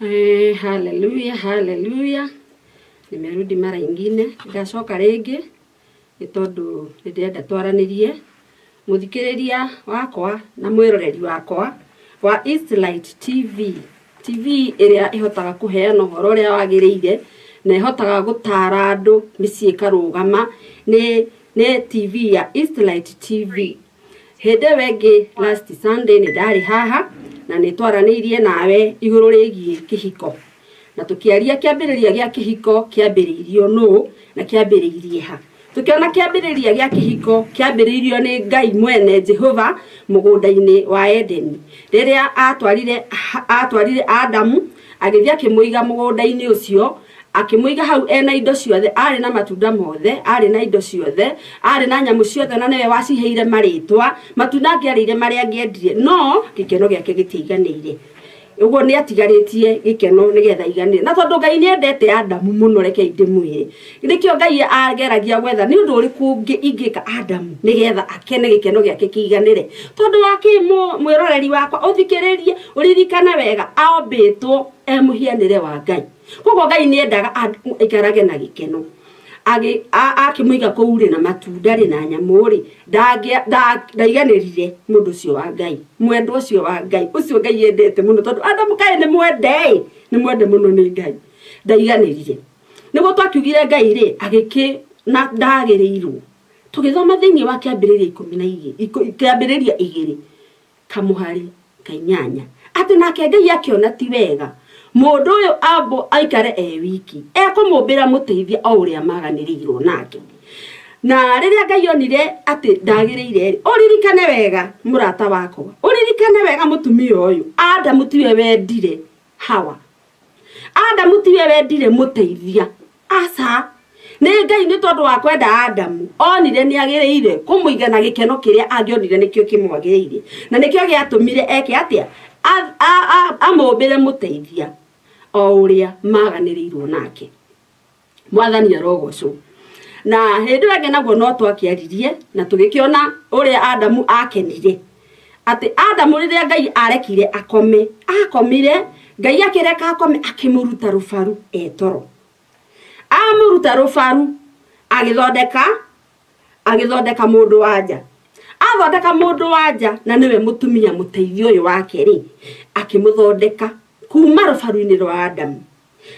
Hallelujah, hallelujah. Nimerudi mara ingine, ngacoka ringi ni tondu ndirenda twaranirie muthikiriria wakwa na mwiroreri wakwa wa Eastlight TV. TV iria ihotaga kuheana uhoro uria wagiriire na ihotaga gutara andu micii karugama ni TV ya Eastlight TV. Hende wengi last Sunday ni ndari haha na nitwaranirie nawe iguru rigie kihiko na tukiaria kiambiriria gia kihiko kiambiririo no na kiambiririe ha tukiona kiambiriria gia kihiko kiambiririo ni Ngai mwene Jehova mugunda-ini wa Edeni riria atwarire Adamu agithia kimuiga mugunda-ini ucio akimuiga hau ena indo ciothe ari na matunda mothe ari na indo ciothe ari na nyamu ciothe na niwe waciheire maritwa matunda ngiarire maria ngiendire no gikeno giake gitiganire ugo ni atigaritie gikeno nigetha iganire na tondu Ngai ni endete Adamu muno reke ndimwire nikio Ngai ageragia gwetha ni undu uriku ingika Adamu nigetha akene gikeno giake kiganire tondu wake mwiroreri wakwa uthikiririe uririkana wega aombitwo emuhianire wa Ngai koguo Ngai ni endaga ikarage na gikeno akimuiga kuuri na matunda ri na nyamuri ndaiganirire mundu ucio wa Ngai mwendo ucio wa Ngai ucio Ngai endete muno tondu Adamu kae ni mwende muno ni Ngai ndaiganirire niguo twakiugire Ngai ri agiki na ndagiriirwo tugithoma thiini wa kiambiriria 12 kiambiriria 2 kamuhari kainyanya ati nake Ngai akiona ti wega mundu uyu abo aikare wiki ekumumbira muteithia o uria maganirirwo nake na riria Ngai onire ati ndagiriire uririkane wega murata wakwa uririkane wega mutumia uyu Adamu tiwe wendire Hawa Adamu tiwe wendire muteithia asa ni Ngai ni tondu wa kwenda Adamu onire ni agiriire kumuigana gikeno kiria angionire nikio kimwagiriire na nikio giatumire eke atia amumbire muteithia o uria maganirirwo nake mwathani arogocwo na hindi wege naguo no twakiaririe na tugikiona uria Adamu akenire ati Adamu riria Ngai arekire akomire Ngai akireka akome akimuruta rufaru etoro amuruta rufaru agithondeka mundu wanja athondeka mundu wanja na niwe mutumia muteithio uyu wake ri akimuthondeka kuma rufaru-ini rwa Adamu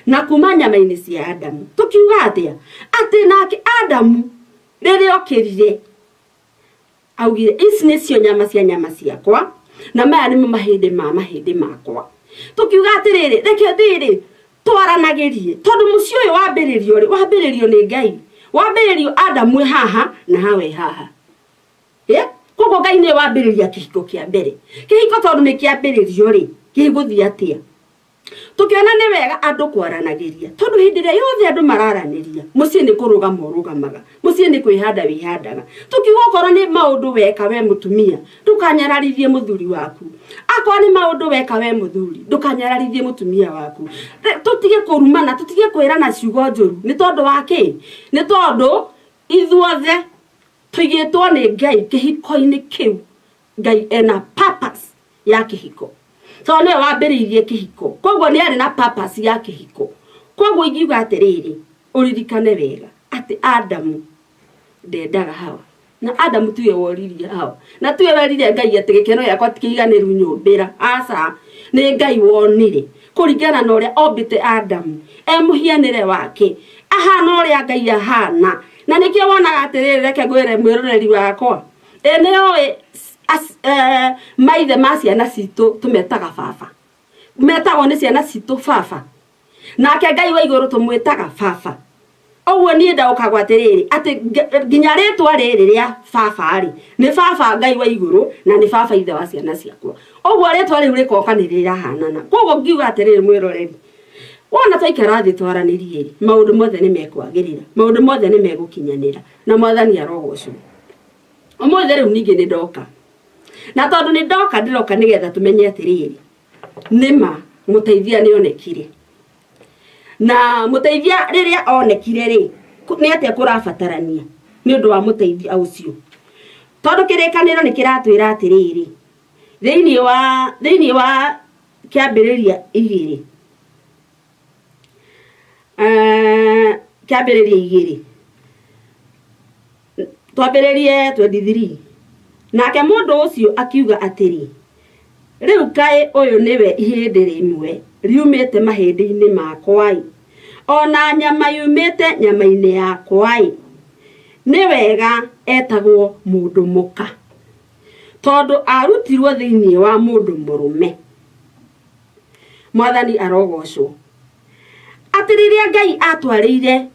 na kuma nyama-ini cia Adamu tukiuga atia ati nake Adamu riria okirire augire ici nicio nyama ciakwa na maya nimo mahindi makwa tukiuga atiriri reke thiri twaranagirie tondu mucio uyu wambiririo ni Ngai wambiririo Adamu haha na hawe haha koguo Ngai ni wambiriria kihiko kia mbere kihiko tondu ni kiambiririo ri giguthia atia tukiona ni wega andu kwaranagiria tondu hindi ria yothe andu mararaniria mucii ni kurugamaga mucii ni kwihanda wihandaga tukiuga korwo ni maundu weka we mutumia ndukanyararithie muthuri waku akwa ni maundu weka we muthuri ndukanyararithie mutumia waku tutige kurumana tutige kwirana ciugo njuru ni tondu wake ni tondu ithuothe tuigitwo ni Ngai kihiko-ini kiu Ngai ena purpose ya kihiko so ne wambiririe kihiko koguo ni ari na purpose ya kihiko koguo ingiuga atiriri uririkane wega ati Adamu ndendaga Hawa na Adamu tiwe woririe Hawa na tiwe werire Ngai ati gikeno giakwa tikiganiru nyumbira asa ni Ngai wonire kuringana na uria ombite Adamu emuhianire wake ahana uria Ngai ahana na nikio wonaga atiriri reke ngwire mwiroreri wakwa eneo maithe ma ciana citu tumetaga baba metagwo ni ciana citu baba nake Ngai wa iguru tumwitaga baba oguo ni ndaukagwa atiriri ati nginya ritwa riri ria baba ari ni baba Ngai wa iguru na ni baba ithe wa ciana ciakwa oguo ritwa riu rikokanirira hanana koguo ngiuga atiriri mwiroreri wona twaikara thi twaranirie maundu mothe ni mekwagirira maundu mothe ni megukinyanira na mwathani arogocwo umuthi riu ningi ni ndoka na tondu ni ndoka ndiroka nigetha tumenye atiriri nima muteithia ni onekire na muteithia riria onekire ri ni atia kurabatarania ni undu wa muteithia ucio tondu kirikaniro ni kiratwira atiriri thiini wa kiambiriria 2 kiambiririe igiri twambiririe 23 nake mundu ucio akiuga atiri riu kai uyu niwe ihindi rimwe riumite mahindi-ini makwa ona nyama yumite nyama-ini yakwa ni wega etagwo mundu muka tondu arutirwo thiini wa mundu murume. Mwathani arogocwo atiriria Ngai atwarire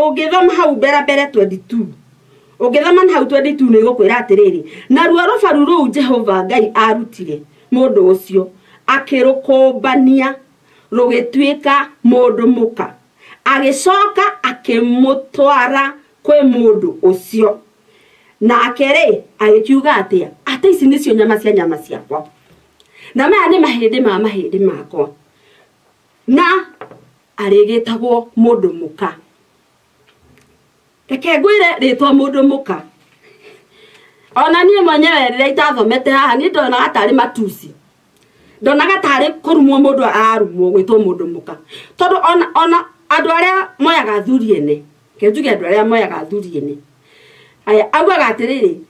ungithoma hau mbere 22 ungithoma hau 22 ni gukwira atiriri na ruo rubaru ruu Jehova Ngai arutire mundu ucio akirukumbania rugituika mundu muka agicoka akimutwara kwi mundu ucio nake agikiuga atia ati ici nicio nyama ciakwa na maya ni mahindi makwa na arigitagwo mundu muka. Reke ngwire ritwa mundu muka ona nie mwenyewe rira itathomete haha ni ndona atari matusi ndona gatari kurumwo mundu arumwo gwitwo mundu muka tondu ona andu aria moyaga thuri ene kenjuge andu aria moyaga thuri ene aya agwaga atiriri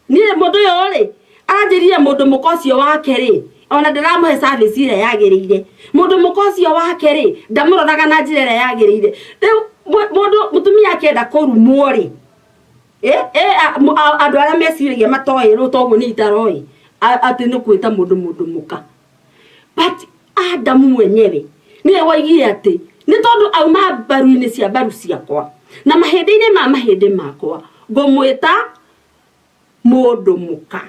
nie mundu yo ri anjirie mundu muka ucio wake ri ona ndiramuhe service ire yagirire mundu muka ucio wake ri ndamuroraga na njira ire yagirire riu mundu mutumia akenda kurumwo ri andu aria meciragia matoe ru toguo ni itaroi ati ni kwita mundu muka but Adamu mwenyewe niwe waigire ati ni tondu auma baru-ini cia baru ciakwa na mahindi makwa ngumwita mundu muka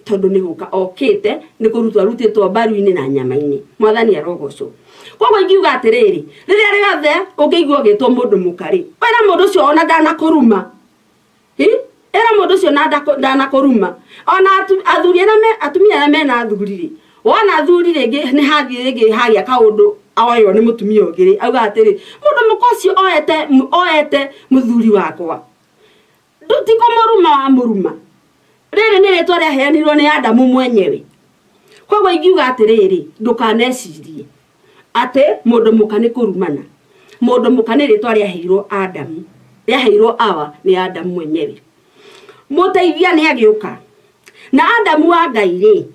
tondu ni guka okite ni rutitwo baru-ini na nyama-ini. Mwathani arogocwo koguo ingiuga atiriri riria riothe ukigwa gitwo mundu muka ri wena mundu ucio ona ndanakuruma era mundu ucio ndanakuruma ona athuri na atumia na mena athuri ri wona athuri ringi ni hathi ringi hagia kaundu ayo ni mutumia ungiri auga atiri mundu muka ucio oete muthuri wakwa ndutiko muruma riri ni ritwa ria heanirwo ni Adamu mwenyewe. Koguo ingiuga atiriri ndukanecirie ati mundu muka ni kurumana mundu muka ni ritwa ria heirwo Adamu ria heirwo awa ni Adamu mwenyewe. Muteithia ni agiuka na Adamu wa Ngai ri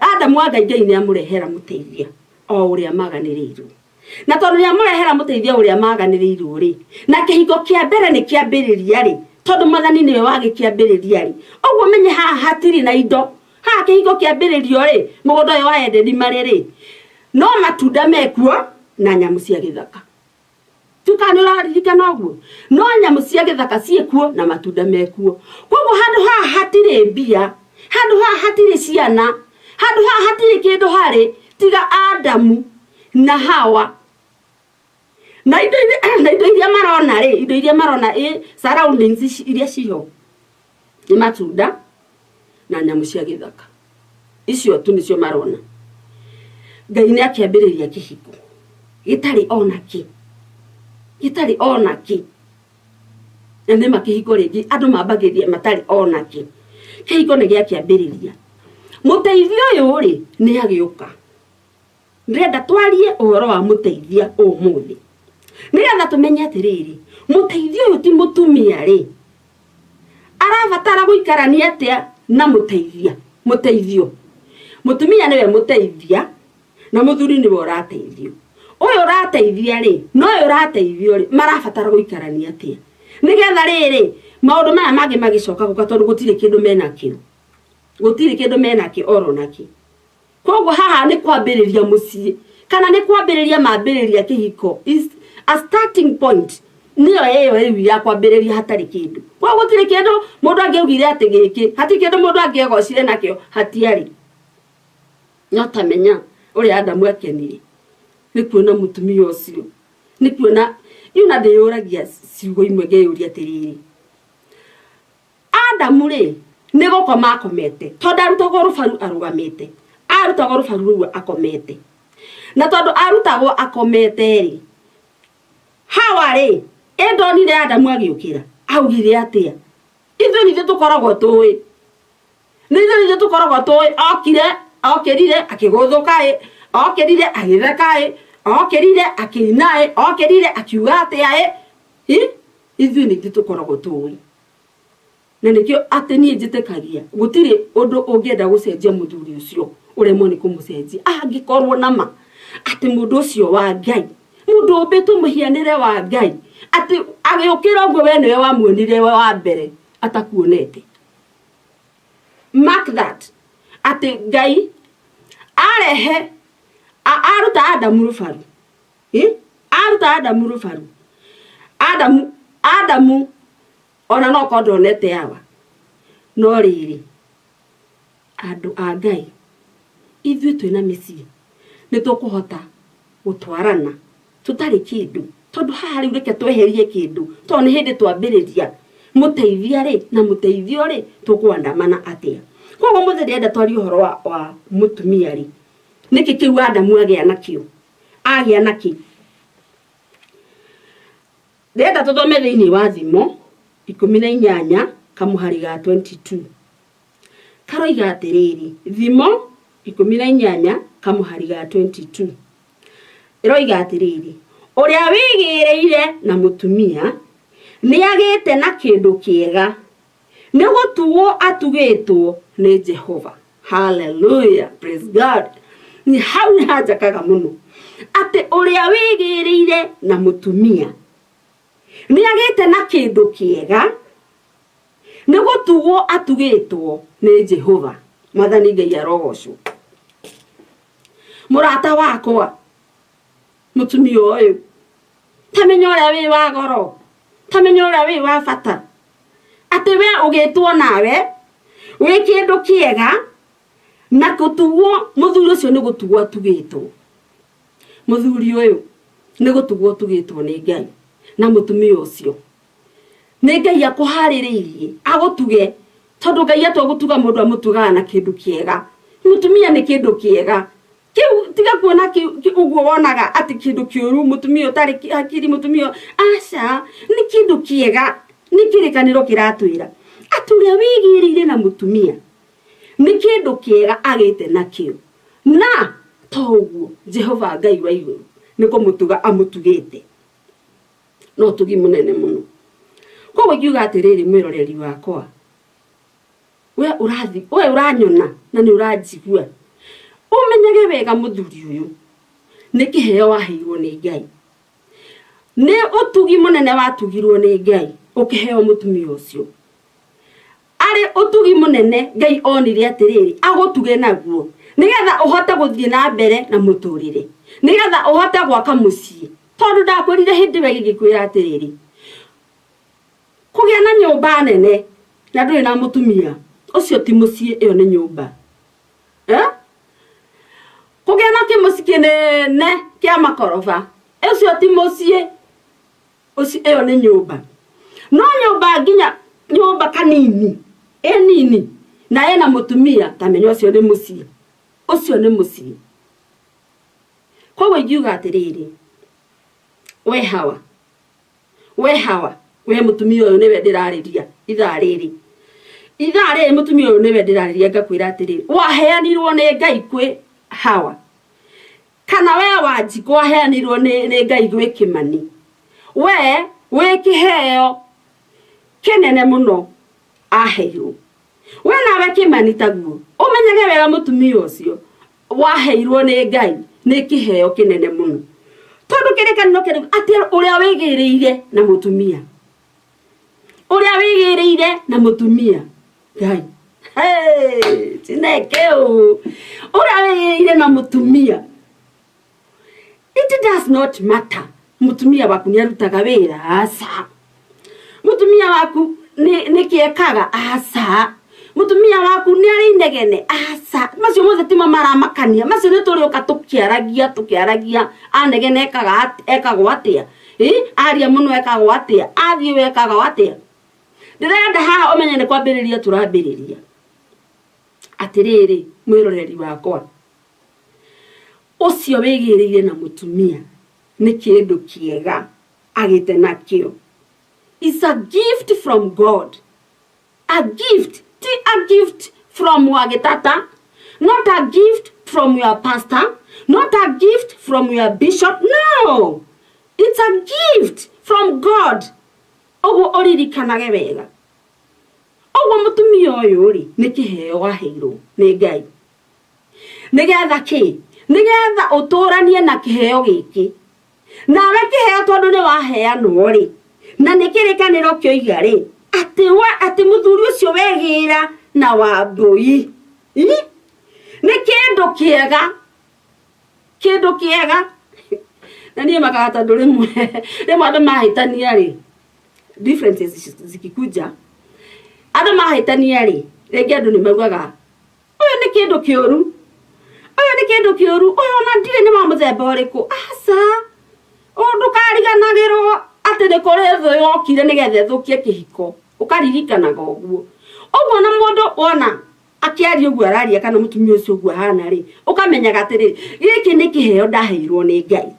Adamu wa Ngai ni amurehera muteithia o uria maganirirwo na tondu ni amurehera muteithia uria maganirirwo ri na kihiko kia mbere ni kiambiriria ri tondu Mwathani niwe wagikiambiriria ri oguo menye haha hatiri na indo haha kihiko kiambiririo ri mugondo uyu wa Edeni mariri no matunda mekuo na nyamu cia githaka tukanura ririkana oguo no nyamu cia githaka ciekuo na matunda mekuo. Koguo handu haha hatiri mbia handu haha hatiri ciana handu haha hatiri kindu hari tiga Adamu na Hawa na indo iria marona ri indo iria marona surroundings iria ciho ni matunda na nyamu cia githaka icio tu nicio marona. Ngai ni akiambiriria kihiko gitari ona ki ende makihiko ringi andu mambagiria matari ona ki kihiko ni giakiambiriria. Muteithia uyu ri ni agiuka ndirenda twarie uhoro wa muteithia umuthi nigetha tumenye atiriri muteithia uyu ti mutumia ri arabatara guikarania atia na muteithio mutumia niwe muteithia na muthuri niwe urateithio uyu urateithia ri no uyu urateithio ri marabatara guikarania atia nigetha riri maundu maya mangi magicoka guka tondu gutire kindu menaki oro naki. Koguo haha ni kwambiriria mucii kana ni kwambiriria mambiriria kihiko is a starting point niyo riu ya kwambiriria hatari kindu koguo gutire kindu mundu angiugire ati giki hati kindu mundu angiegocire nakio hatiari no tamenya uri Adamu akenire ni kuona mutumia ucio ni kuona yuna ndeyuragia ciugo imwe ngeyuria atiriri Adamu ri ni gukoma akomete tondu arutagwo rubaru arugamite arutagwo rubaru ruu akomete na tondu arutagwo akomete ri Hawa ri endonire Adamu agiukira augire atia ithu ni tukoragwo tui okirire akiguthuka okirire agitheka okerire akinae okerire akiuga atia ithuĩ nĩ tũkoragwo tũĩ na nĩkĩo atĩ niĩ njĩtĩkagia gũtirĩ ũndũ ũngĩenda gũcenjia mũthuri ũcio ũremwo nĩ kũmũcenjia angĩkorwo nama atĩ mũndũ ũcio wa Ngai mũndũ ũmbĩtwo mũhianĩre wa Ngai atĩ agĩũkĩra ũguo we nĩwe wamuonire wa mbere atakuonete. Mark that atĩ Ngai arehe aruta Adamu rũbaru aruta Adamu rũbaru Adamu ona no ko ndonete yawa no rĩrĩ andũ a Ngai ithuĩ twĩna mĩciĩ nĩ tũkũhota gũtwarana tũtarĩ kĩndũ tondũ haha rĩu reke tweherie kĩndũ tondũ nĩ hĩndĩ twambĩrĩria mũteithia rĩ na mũteithio rĩ tũkwandamana atĩa. Koguo mũthĩ ndĩrenda twarie ũhoro wa mũtumia rĩ nĩkĩ kĩu Adamu agĩa nakĩ ndĩrenda tũthome thĩinĩ wa Thimo 18 kamũhari ga 22 karoiga atĩrĩrĩ. Thimo 18 kamũhari ga 22 ĩroiga atĩrĩrĩ ũrĩa wĩgĩrĩire na mũtumia nĩ agĩte na kĩndũ kĩega nĩ gũtuo atugĩtwo nĩ Jehova. Hallelujah, praise God. Ni hau nĩ hanjakaga mũno atĩ ũrĩa wĩgĩrĩire na mũtumia nĩ agĩte na kĩndũ kĩega nĩ gũtuo atugĩtwo nĩ Jehova. Mwathani Ngai arogocwo. Mũrata wakwa mũtumia ũyũ tamenya ũrĩa wĩ wa goro tamenya ũrĩa wĩ wa bata atĩ we ũgĩtwo nawe wĩ kĩndũ kĩega na gũtuo mũthuri ũcio nĩ gũtuo atugĩtwo. Mũthuri ũyũ nĩ gũtuo atugĩtwo nĩ Ngai na mũtumia ũcio nĩ Ngai akũharĩrĩirie agũtuge tondũ Ngai atagũtuga mũndũ amũtugaga na kĩndũ kĩega. Mũtumia nĩ kĩndũ kĩega kiu tiga kuona ũguo wonaga atĩ kĩndũ kĩũru mũtumia ũtarĩ hakiri mũtumia aca nĩ kĩndũ kĩega nĩ kĩrĩkanĩro kĩratwĩra atĩ ũrĩa wĩgĩrĩire na mũtumia nĩ kĩndũ kĩega agĩte nakĩo na to ũguo Jehova Ngai wa igũrũ nĩ kũmũtuga amũtugĩte no ũtugi mũnene mũno. Koguo ngiuga atĩrĩrĩ mwĩroreri wakwa we ũranyona na nĩ ũranjigua ũmenyage wega mũthuri ũyũ nĩ kĩheo waheirwo nĩ Ngai nĩ ũtugi mũnene watugirwo nĩ Ngai ũkĩheo mũtumia ũcio arĩ ũtugi mũnene Ngai onire atĩrĩrĩ agũtuge naguo nĩgetha ũhote gũthiĩ na mbere na mũtũrĩre nĩgetha ũhote gwaka mũciĩ tondũ ndakwĩrire hĩndĩ we gĩgĩkwĩra atĩrĩrĩ kũgĩa na nyũmba nene na ndũrĩ na mũtumia ũcio ti mũciĩ ĩyo nĩ nyũmba kũgĩa na kĩmũciĩ kĩnene kĩa makoroba ũcio ti mũciĩ ũcio ĩyo nĩ nyũmba no nyũmba nginya nyũmba kanini nini na ena mũtumia tamenya ũcio nĩ mũciĩ ũcio nĩ mũciĩ. Koguo ngiuga atĩrĩrĩ we hawa we mũtumia ũyũ nĩwe ndĩrarĩria ithaa rĩrĩ mũtumia ũyũ nĩwe ndĩrarĩria ngakwĩra atĩrĩrĩ waheanirwo nĩ Ngai kwĩ Hawa kana we Wanjikũ waheanirwo nĩ Ngai gwĩ Kĩmani we wĩ kĩheo kĩnene mũno aheirwo we nawe Kĩmani taguo ũmenyage wega mũtumia ũcio waheirwo nĩ Ngai nĩ kĩheo kĩnene mũno tondũ kĩrĩkanĩro kĩrĩa atĩ ũrĩa wĩgĩrĩire na mũtumia Ngai tinekeo ũrĩa wĩgĩrĩire na mũtumia it does not matter mũtumia waku nĩ arutaga wĩra aca mũtumia waku nĩ kĩekaga aca mutumia waku ni ari inegene asa macio mothe tima maramakania macio ni turi uka tukiaragia anegene ekagwo atia aria muno ekagwo atia athie wekagwo atia ndirenda haha umenye ni kwambiriria turambiriria atiriri mwiroreri wakwa ucio wigiriire na mutumia ni kindu kiega agite nakio. It's a gift from God. A gift from Wagetata, not a gift from your pastor, not a gift from your bishop. No, it's a gift from God. Ogo oririkanage wega. Ogo mutumia uyu ri ni kiheo waheirwo ni Ngai. Nigetha ki? Nigetha uturanie na kiheo giki. Nawe kiheo tondu ni waheanwo ri. Na nikirikaniro kioiga ri. Ati muthuri ucio wegira na Wambui. Ni kindu kiega. Kindu kiega. Na niye makahata nduri mwe. Rimwe andu mahitania ri. Differences zikikuja. Andu mahitania ri. Rĩngĩ andu ni maugaga. Uyu ni kindu kioru. Uyu ni kindu kioru. Uyu ona ndire ni wa muthemba uriku. Asa. Undu kariganagirwo ati ni kuri thu yokire nigethe thukie kihiko. Ukaririkanaga uguo. Uguo na mundu wona akiari uguo araria kana mutumia ucio uguo hana ri. Ukamenyaga atiri giki ni kiheo ndaheirwo ni Ngai.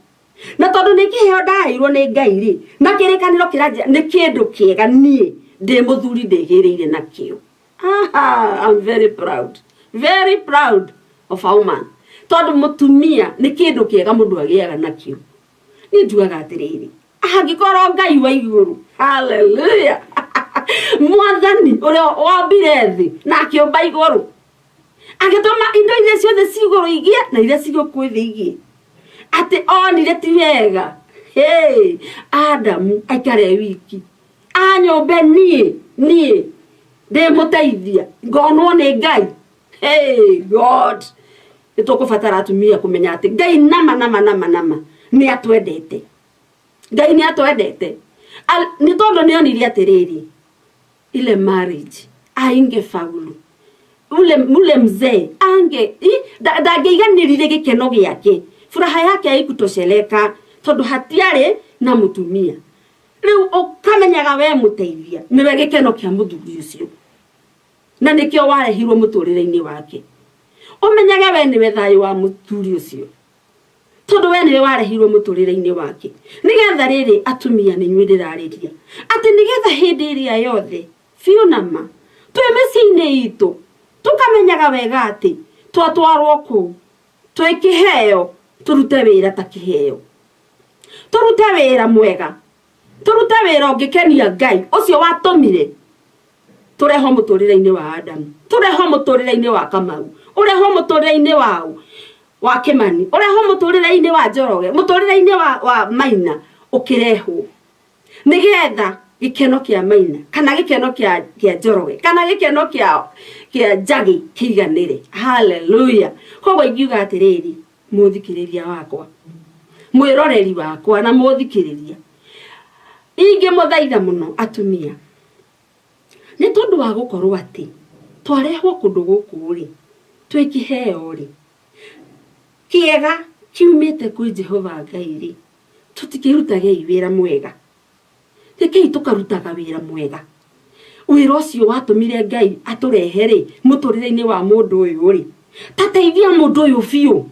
Na tondu ni kiheo ndaheirwo ni Ngai ri. Na kirikaniro kiraja ni kindu kiega nie ndi muthuri ndigiriire nakio. I'm very proud. Very proud of a woman. Tondu mutumia ni kindu kiega mundu agiaga nakio. Ni nduaga atiriri. Angikorwo Ngai wa iguru. Hallelujah. Mwathani uria wambire thi na akiumba iguru. Agitoma indo iria ciothe ciguru igie na iria cigukwi thi igie. Ati onire ti wega. Hey, Adamu aikare wiki. Anyombe nie de muteithia ngonwo ni Ngai. Hey God. Nitukubatara atumia kumenya ati Ngai nama ni atwendete. Ngai ni atwendete. Ni tondu ni onirie atiriri. Ile marriage ainge faulu. Ule mzee ange ndangeiganirire gikeno giake. Furaha yake haikutosheleka tondu hatiare na mutumia. Riu ukamenyaga we muteithia niwe gikeno kia muthuri ucio. Na nikio warehirwo muturire-ini wake. Umenyage we niwe thayu wa muthuri ucio. Tondu we niwe warehirwo muturire-ini wake. Nigetha riri atumia ni nyui ndirariria. Ati nigetha hindi iria yothe Fiona twi micii-ini itu tukamenyaga wega ati twatwarwo ku twi kiheo turute wira ta kiheo. Turute wira mwega. Turute wira ungikenia Ngai ucio watumire. Tureho muturire-ini wa Adamu. Tureho muturire-ini wa Kamau. Ureho muturire-ini wa Kimani. Ureho muturire-ini wa Njoroge. Muturire-ini wa Maina ukirehwo. Nigetha gikeno kia Maina kana gikeno kia Njoroge kana gikeno kia Njagi kiganire. Hallelujah. Koguo ingiuga atiriri muthikiriria wakwa, mwiroreri wakwa na muthikiriria, ingi muthaitha muno atumia ni tondu wa gukorwo ati twarehwo kundu guku ri twikiheo ri kiega kiumite kwi Jehova Ngai ri tutikirutage wira mwega. Rekei tukarutaga wira mwega. Wira ucio watumire Ngai aturehe ri muturire-ini wa mundu uyu ri tateithia mundu uyu fiu.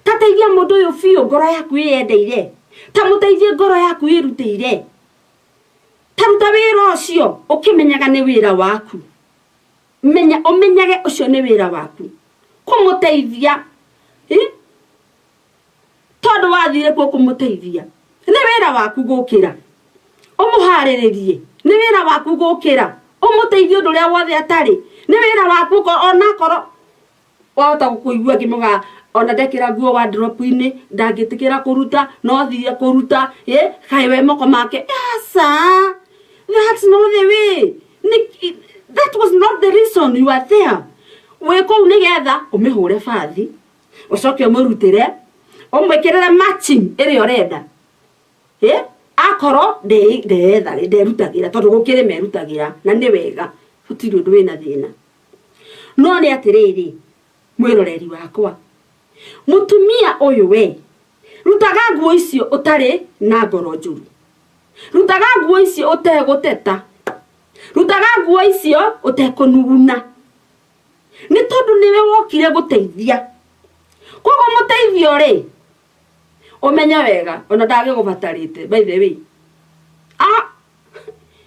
Tateithia mundu uyu fiu ngoro yaku yendeire. Ta muteithie ngoro yaku irutire. Taruta wira ucio ukimenyaga ni wira waku. Umenyage ucio ni wira waku. Kumuteithia. Tondu wathire ku kumuteithia. Ni wira waku gukira. Umuhariririe. Ni wira waku gukira. Umuteithie undu ria wothe atari. Ni wira waku ona koro wahota gukuigua kimuga ona ndekira guo wa drop-ini ndangitikira kuruta no thire kuruta kai we moko make. Asa, that's not the way. That was not the reason you are there. We ko nigetha umihure fathi ucoke umurutire umwekirere matching iri orenda akoro ndetha nderutagira tondu gukire merutagira na ni wega tutiri undu wina thina. No ni atiriri mwiroreri wakwa, mutumia uyu we rutaga nguo icio utari na ngoro njuru. Rutaga nguo icio uteguteta. Rutaga nguo icio utekunuguna. Ni tondu niwe wokire guteithia. Koguo muteithio ri umenya wega ona ndage gubatarite. By the way,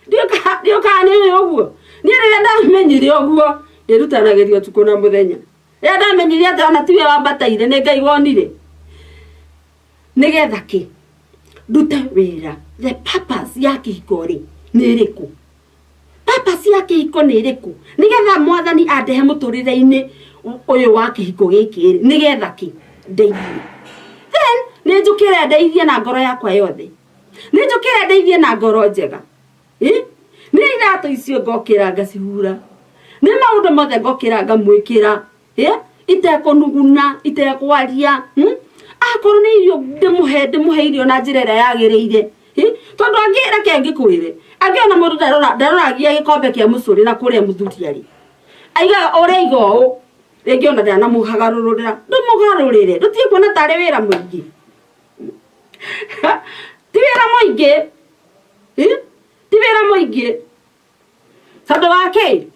dio ka ni uguo ni rira ndamenyire uguo ndirutanagirio tuko na muthenya. ya ndamenyire ati ona tiwe wambataire ne Ngai wonire nigetha ki ndute wira the purpose ya kihiko ri ni iriku purpose ya kihiko ni iriku nigetha mwathani andehe muturire-ini uyu wa kihiko giki ri nigetha ki ndeithie then ni njukire ndeithie na ngoro yakwa yothe ni njukire ndeithie na ngoro njega ni iratu icio ngokira ngacihura ni maundu mothe ngokira ngamwikira itekunuguna itekwaria akorwo ni irio ndimuhe irio na njira ĩrĩa yagĩrĩire tondu angira kengi kwire angiona mundu ndaroragia gikombe kia mucuri na kuria muthuri ari aiga oreiga o ngiona ndana muhagarurira ndumugarurire ndutie kuona tare wira muingi ti wira muingi ti wira muingi tondu wake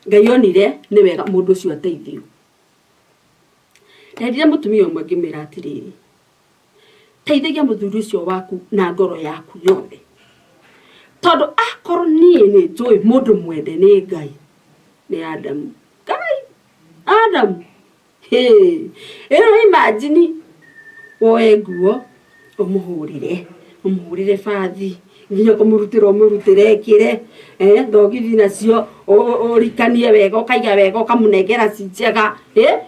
Ngai onire ni wega mundu ucio ateithio ndendire mutumia umwe ngimira atiriri teithagia muthuri ucio waku na ngoro yaku yothe tondu akorwo nie ni njui mundu mwende ni Ngai ni Adamu Adamu imagine woe nguo umuhurire fathi nginya kumurutire ekire thogithi nacio urikanie wega ukaiga wega ukamunengera cinjega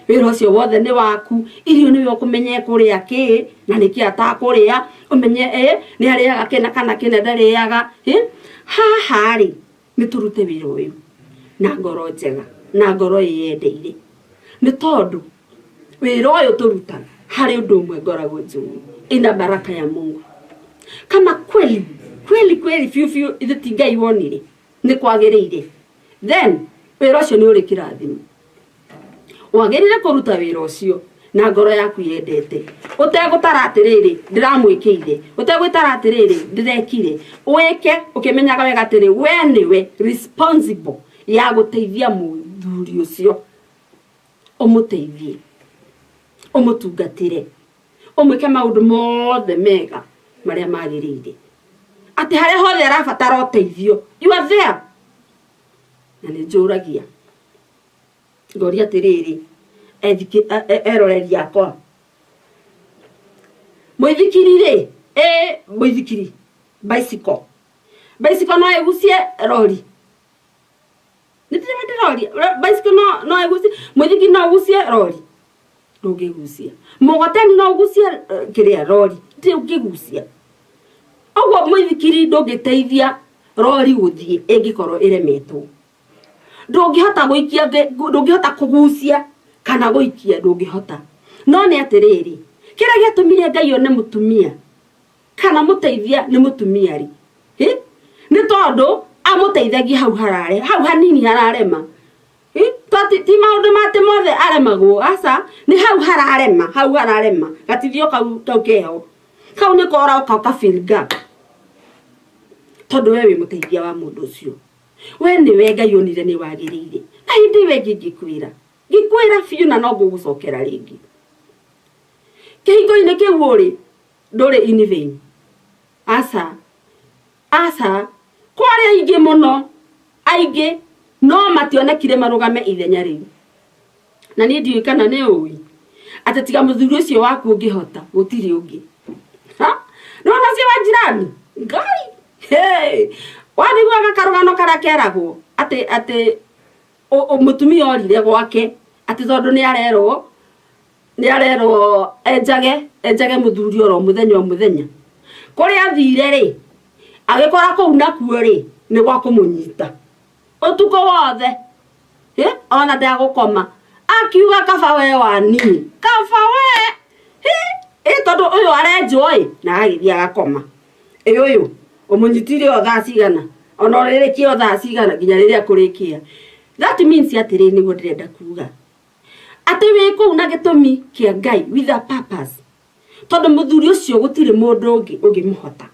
wira ucio wothe ni waku irio niwe ukumenye kuria ki na niki atakuria umenye ni ariaga kena kana kina ndariaga haha ri ni turute wira uyu na ngoro njega na ngoro yendeire ni tondu wira uyu turuta hari undu umwe ngoragwo njui ina baraka ya Mungu kama kweli fiu ithiti Ngai wonire ni kwagiriire then wira ucio ni uri kirathimo wagirire kuruta wira ucio na ngoro yaku yendete utegutara atiriri ndiramwikiire utegutara atiriri ndirekire weke ukimenyaga wega atiri we niwe responsible ya guteithia muthuri ucio umuteithie umutungatire umwike maundu mothe mega maria magiriire ati hare hothe arabatara uteithio you are there na ni njuragia ngoria atiriri eroreria akwa muithikiri ri muithikiri bicycle no egucie rori nitire rori bicycle no egucie muithikiri no egucie rori ndungigucia mugoteni no egucie kiria rori ndungigucia ogwo muithikiri ndungiteithia rori guthie engikorwo iremetwo ndungihota guikia ndungihota kugucia kana guikia ndungihota no ni atiriri kira giatumire Ngai one mutumia kana muteithia ni mutumia ri ni tondu amuteithagia hau hanini hararema ti maundu mate mothe aremagwo asa ni hau hararema gatithio kau keho kau ni kora ka feel gap tondu wewe muteithia wa mundu ucio we ni we Ngai onire ni wagiriire na hindi we ngikwira fiu na no gugucokera ringi kihiko-ini kiu uri nduri in vain asa kwari aingi muno aingi no mationekire marugame ithenya riu na ni ndiui kana ni ui ati tiga muthuri ucio waku ungihota gutiri ungi no na cia wajirani Ngai wani gwa karugano kara keragwo ati mutumia orire gwake ati tondu ni arerwo enjage muthuri oro muthenya kuri athire ri agikora kuu nakuo ri ni gwa kumunyita utuko wothe ona ndagukoma akiuga kaba we wani kaba we tondu uyu arenjoi na agithia agakoma uyu umunyitire o thaa cigana ona ririkie o thaa cigana nginya riria kurikia that means atiri ni ndirenda kuga ati we kuu na gitumi kia Ngai with a purpose tondu muthuri ucio gutire mundu ungimuhota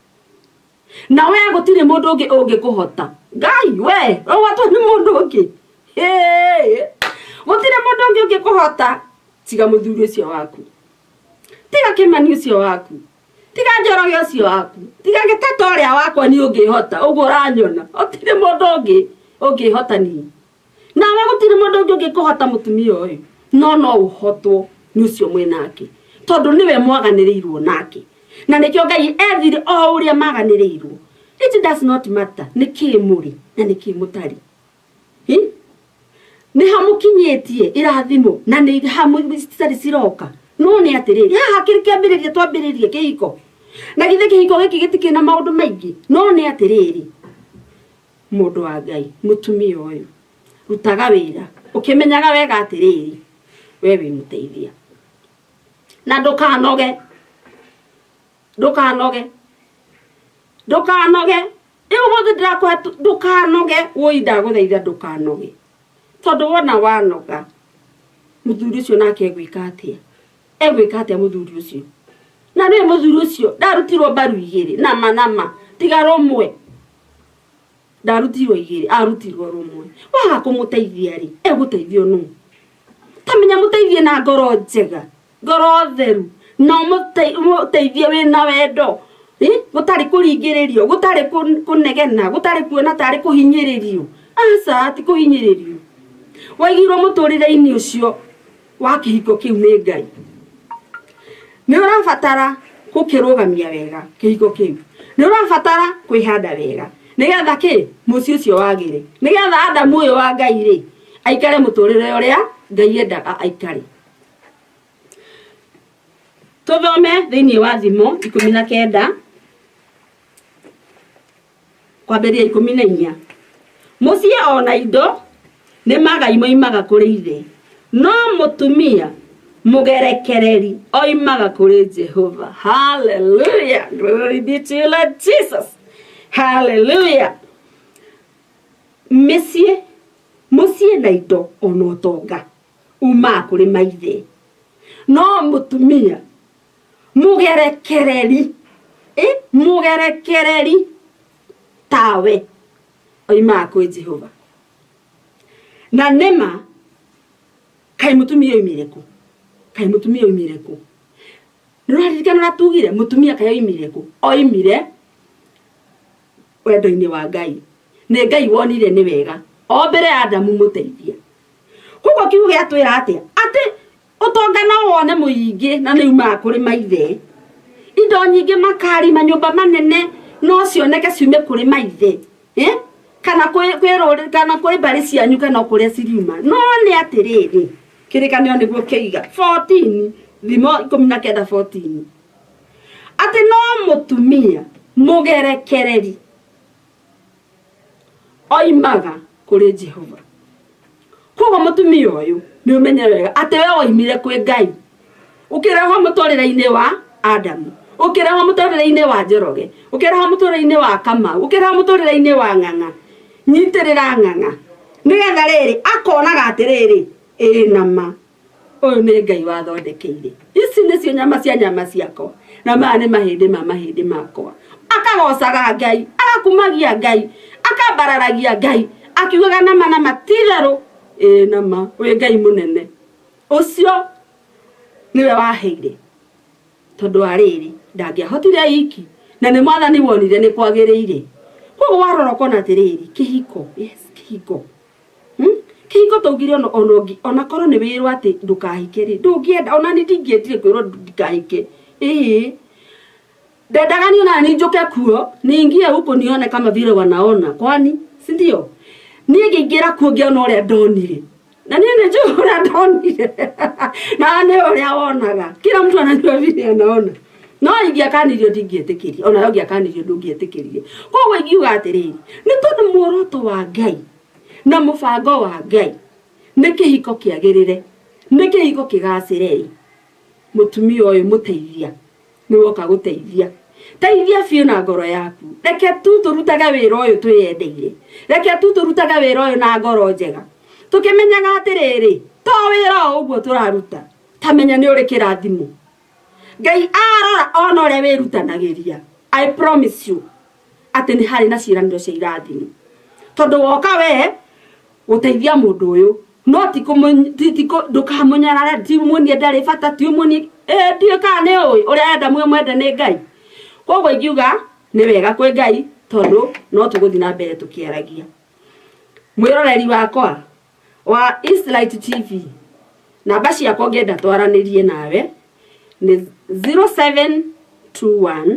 na we gutire mundu ungikuhota Ngai we watu ni mundu ungi gutire mundu ungikuhota tiga muthuri ucio waku tiga kimani ucio waku tiga njoroge ucio waku tiga gitata uria wakwa ni ungihota uguo uranyona gutire mundu ungihota ni na we gutire mundu ungikuhota mutumia uyu no uhotwo ni ucio mwenake tondu niwe mwaganirirwo nake na nikyo Ngai ethire o uria maganirirwo. It does not matter niki muri na niki mutari ni hamukinyetie irathimo na ni hamu citari ciroka no ni atiriri hakiri kiambiririe twambiririe kihiko na githe kihiko giki gitikina maundu maingi no ni atiriri mundu wa Ngai mutumia uyu rutaga wira ukimenyaga wega atiriri wewe muteithia na ndukanoge iu bothe ndakwa ndukanoge woi ndaguthaitha ndukanoge tondu wona wanoga muthuri ucio nake egwika atia muthuri ucio na ni muthuri ucio ndarutirwo mbaru igiri nama tiga rumwe ndarutirwo igiri arutirwo rumwe waga kumuteithia ri eguteithio nu tamenya muteithie na ngoro njega ngoro theru no muteithie wina wendo gutari kuringiririo gutari kunegena gutari kuona tari kuhinyiririo asa ati kuhinyiririo waigirwo muturire-ini ucio wa kihiko kiu ni Ngai ni urabatara gukirugamia wega kihiko kiu ni urabatara kwihanda wega nigetha ki muci ucio wagire nigetha Adamu uyu wa Ngai ri aikare muturire uria Ngai endaga aikare. Tuthome thiini wa Thimo 19 kwambiria 14 mucie ona indo ni magai moimaga kuri ithe no mutumia mugerekereri oimaga kuri Jehova. Hallelujah, glory be to Lord Jesus. Hallelujah. Mucie na indo ona utonga uma kuri maithe no mutumia mugerekereri tawe oima kuri Jehova. Na nema kai mutumia oimireku nuraririkana natugire mutumia kai oimireku oimire wendo-ini wa Ngai ne Ngai wonire ni wega o mbere Adamu muteithia kuko kiuge atwira atia ati utonga no wone muingi na ni uma kuri maithe indo nyingi makari manyumba manene no cioneke ciume kuri maithe kana kwirore kana kuri bari cianyu kana kuri ciriuma no ni atiriri kirikanio niguo kiiga 14 Thimo 19:14 ati no mutumia mugerekereri oimaga kuri Jehova. Kuko mutumia uyu ni umenye wega ati we oimire kwi Ngai ukireho mutorire-ini wa Adamu ukireho mutorire-ini wa Njoroge ukireho mutorire-ini wa Kamau ukireho mutorire-ini wa Ng'ang'a nyitirira Ng'ang'a nigetha riri akonaga atiriri nama uyu ni Ngai wathondekeire ici nicio nyama ciakwa na maya ni mahindi makwa akagocaga Ngai agakumagia Ngai akabararagia Ngai akiugaga nama matitharu nama we Ngai munene ucio niwe waheire tondu ariri ndangiahotire iki na ni mwathani wonire ni kwagiriire koguo warora kona atiriri kihiko kihiko tugire ona korwo ni wirwo ati ndukahikiri ndungienda ona ni ndingiendire kwirwo ndikahike ndendaga niona ni njuke kuo niingie huko nione kama vile wanaona kwani si ndio niingira kuo ngiona uria ndonire na niene njoo uria ndonire na ne uria wonaga kila mtu anajua vile anaona no ingiakanirio ndingietikirie ona ingiakanirio ndungietikirie koguo ingiuga atiriri ni tondu muoroto wa Ngai na mubango wa Ngai ni kihiko kiagirire ni kihiko kigacirei mutumia uyu muteithia ni woka guteithia teithia biu na ngoro yaku reke tu turutaga wira uyu twiyendeire reke tu turutaga wira uyu na ngoro njega tukimenyaga atiriri to wira uguo turaruta tamenya ni uri kirathimo Ngai arora ona uria wirutanagiria I promise you ati ni hari na ciraniro cia irathimo tondu woka we uteithia mundu uyu no tiko ndukamunyarara timuonie ndari bata timuonie ndio kana ni uria enda mwende ni Ngai koguo ingiuga ni wega kwi Ngai tondu no tuguthi na mbere tukiaragia mwiroreri wakwa wa Eastlight TV namba ciakwa ngenda twaranirie nawe ni 0721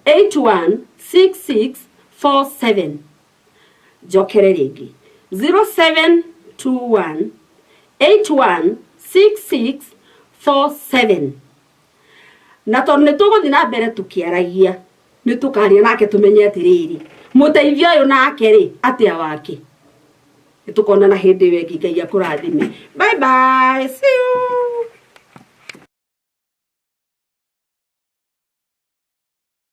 816647 jokere ringi 0721 816647 na tondu nituguthi na mbere tukiaragia nitukaria nake tumenye atiriri muteithio uyu nake ri atia wake nitukona na hindi wengi Ngai akurathime. Bye bye, see you.